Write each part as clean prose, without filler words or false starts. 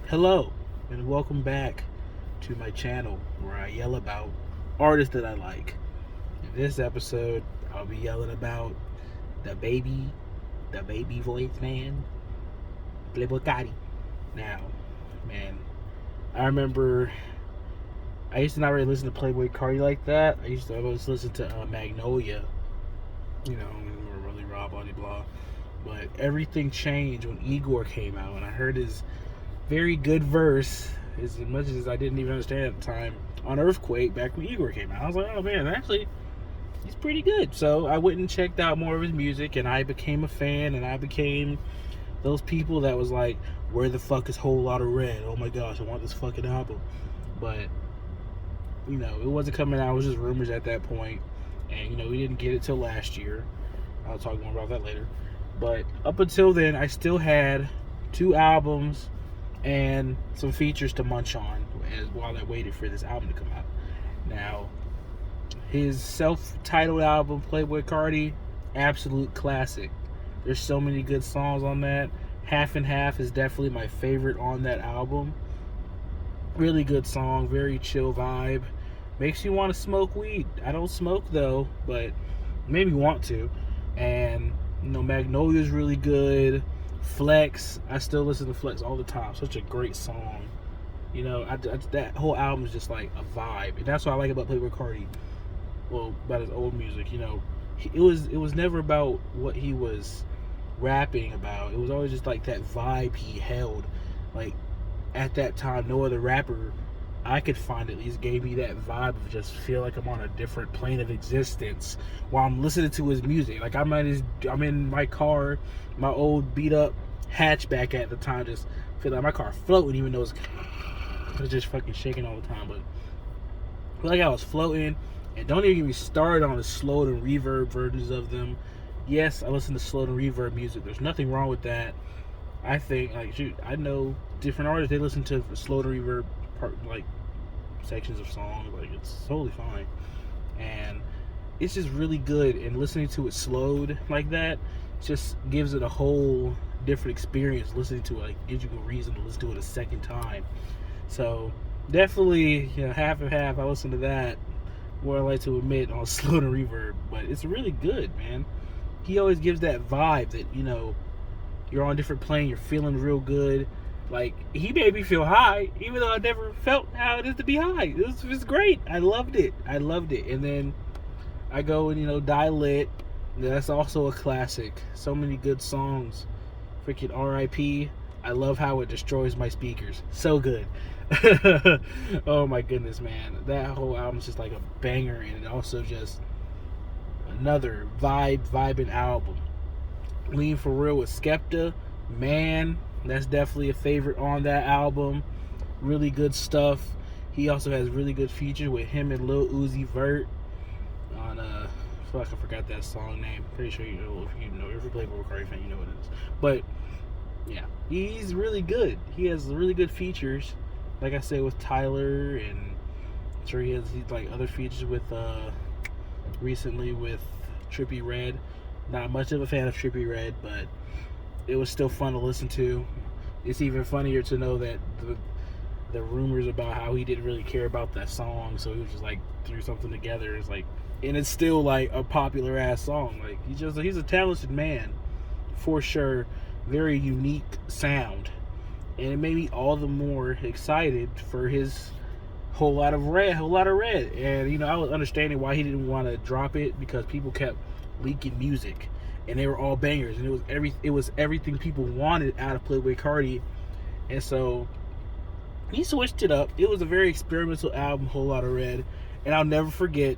Hello, and welcome back to my channel where I yell about artists that I like. In this episode, I'll be yelling about the baby voice man, Playboi Carti. Now, man, I remember I used to not really listen to Playboi Carti like that. I used to always listen to Magnolia, when we were really raw, blah, blah, blah. But everything changed when Igor came out, and I heard his very good verse, as much as I didn't even understand at the time, on Earthquake back when Igor came out. I was like, oh man, actually, he's pretty good. So I went and checked out more of his music, and I became a fan, and I became those people that was like, where the fuck is Whole Lotta Red? Oh my gosh, I want this fucking album. But, it wasn't coming out. It was just rumors at that point. And, we didn't get it till last year. I'll talk more about that later. But up until then, I still had 2 albums and some features to munch on while I waited for this album to come out. Now, his self-titled album, Playboi Carti, absolute classic. There's so many good songs on that. Half and Half is definitely my favorite on that album. Really good song, very chill vibe. Makes you want to smoke weed. I don't smoke though, but made me want to. And Magnolia is really good. Flex, I still listen to Flex all the time. Such a great song. That whole album is just like a vibe, and that's what I like about Playboi Carti. Well, about his old music, it was never about what he was rapping about. It was always just like that vibe he held. Like at that time, no other rapper I could find at least gave me that vibe of just feel like I'm on a different plane of existence while I'm listening to his music. Like I'm in my car, my old beat up hatchback at the time, just feel like my car floating even though it's just fucking shaking all the time. But I feel like I was floating. And don't even get me started on the slowed and reverb versions of them. Yes, I listen to slowed and reverb music. There's nothing wrong with that. I think, I know different artists, they listen to slowed and reverb sections of songs. It's totally fine. And it's just really good. And listening to it slowed like that just gives it a whole different experience. Listening to it gives you a reason to listen to it a second time. So definitely, half and half. I listen to that more I like to admit on slow and reverb, but it's really good, man. He always gives that vibe that you're on a different plane, you're feeling real good. Like he made me feel high, even though I never felt how it is to be high. It was great. I loved it. And then I go and Die Lit. That's also a classic. So many good songs. Freaking R.I.P. I love how it destroys my speakers. So good. Oh my goodness, man. That whole album's just like a banger, and also just another vibing album. Lean for Real with Skepta, man, that's definitely a favorite on that album. Really good stuff. He also has really good features with him and Lil Uzi Vert on I forgot that song name. Pretty sure if you play Playboi Carti fan, you know what it is. But yeah, he's really good. He has really good features. Like I said, with Tyler, and I'm sure he's like other features with recently with Trippie Redd. Not much of a fan of Trippie Redd, but it was still fun to listen to. It's even funnier to know that the rumors about how he didn't really care about that song, so he was just like threw something together. It's like, and it's still like a popular ass song. Like he's a talented man for sure. Very unique sound. And it made me all the more excited for his whole lot of red. And I was understanding why he didn't want to drop it, because people kept leaking music, and they were all bangers, and it was everything people wanted out of Playboi Carti. And so he switched it up. It was a very experimental album, Whole Lotta Red. And I'll never forget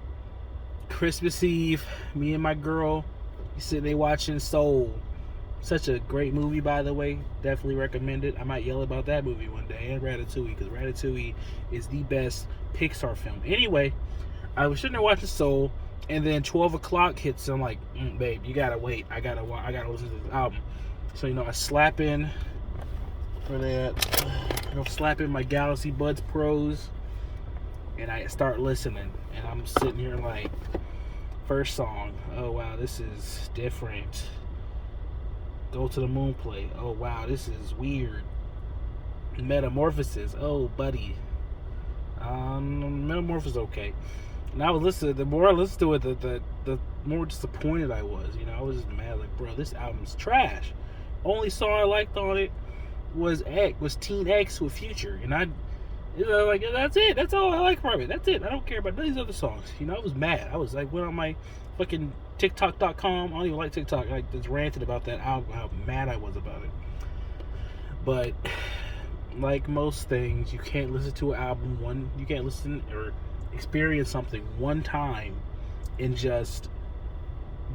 Christmas Eve, me and my girl sitting there watching Soul. Such a great movie, by the way. Definitely recommend it. I might yell about that movie one day, and Ratatouille, because Ratatouille is the best Pixar film. Anyway, I was sitting there watching Soul, and then 12 o'clock hits, and I'm like, babe, you gotta wait. I gotta listen to this album. So, I slap in for that. Slap in my Galaxy Buds Pros, and I start listening. And I'm sitting here like, first song, oh wow, this is different. Go to the Moon play. Oh wow, this is weird. Metamorphosis. Oh, buddy. Metamorphosis okay. And I was listening. The more I listened to it, the more disappointed I was. You know, I was just mad. Like, bro, this album's trash. Only song I liked on it was Teen X with Future, and like, that's it. That's all I like from it. That's it. I don't care about these other songs. You know, I was mad. I was like, went on my fucking TikTok.com. I don't even like TikTok. I just ranted about that album, how mad I was about it. But like most things, you can't listen to an album you can't listen or experience something one time and just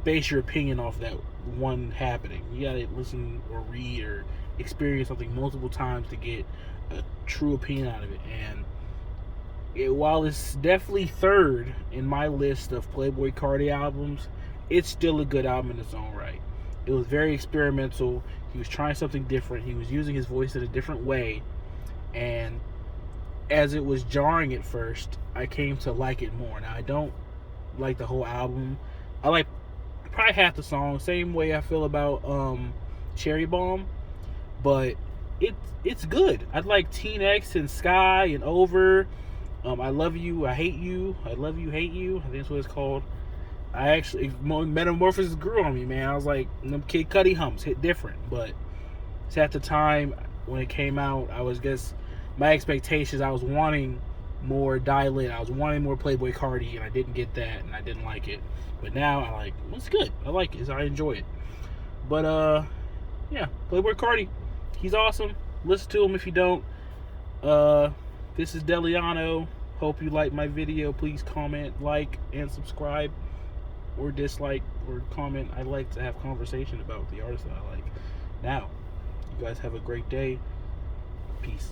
base your opinion off that one happening. You gotta listen or read or experience something multiple times to get a true opinion out of it. And while it's definitely third in my list of Playboi Carti albums, it's still a good album in its own right. It was very experimental. He was trying something different. He was using his voice in a different way. And as it was jarring at first, I came to like it more. Now, I don't like the whole album. I like probably half the songs. Same way I feel about Cherry Bomb. But it's good. I like Teen X and Sky and Over. I Love You, I Hate You. I Love You, Hate You. I think that's what it's called. I actually, Metamorphosis grew on me, man. I was like, them Kid Cudi hums hit different. But it's at the time when it came out, my expectations, I was wanting more Dial In. I was wanting more Playboi Carti, and I didn't get that, and I didn't like it. But now I like, it's good. I like it. I enjoy it. But yeah, Playboi Carti, he's awesome. Listen to him if you don't. This is Deliano. Hope you like my video. Please comment, like, and subscribe, or dislike, or comment. I like to have conversation about the artists that I like. Now, you guys have a great day. Peace.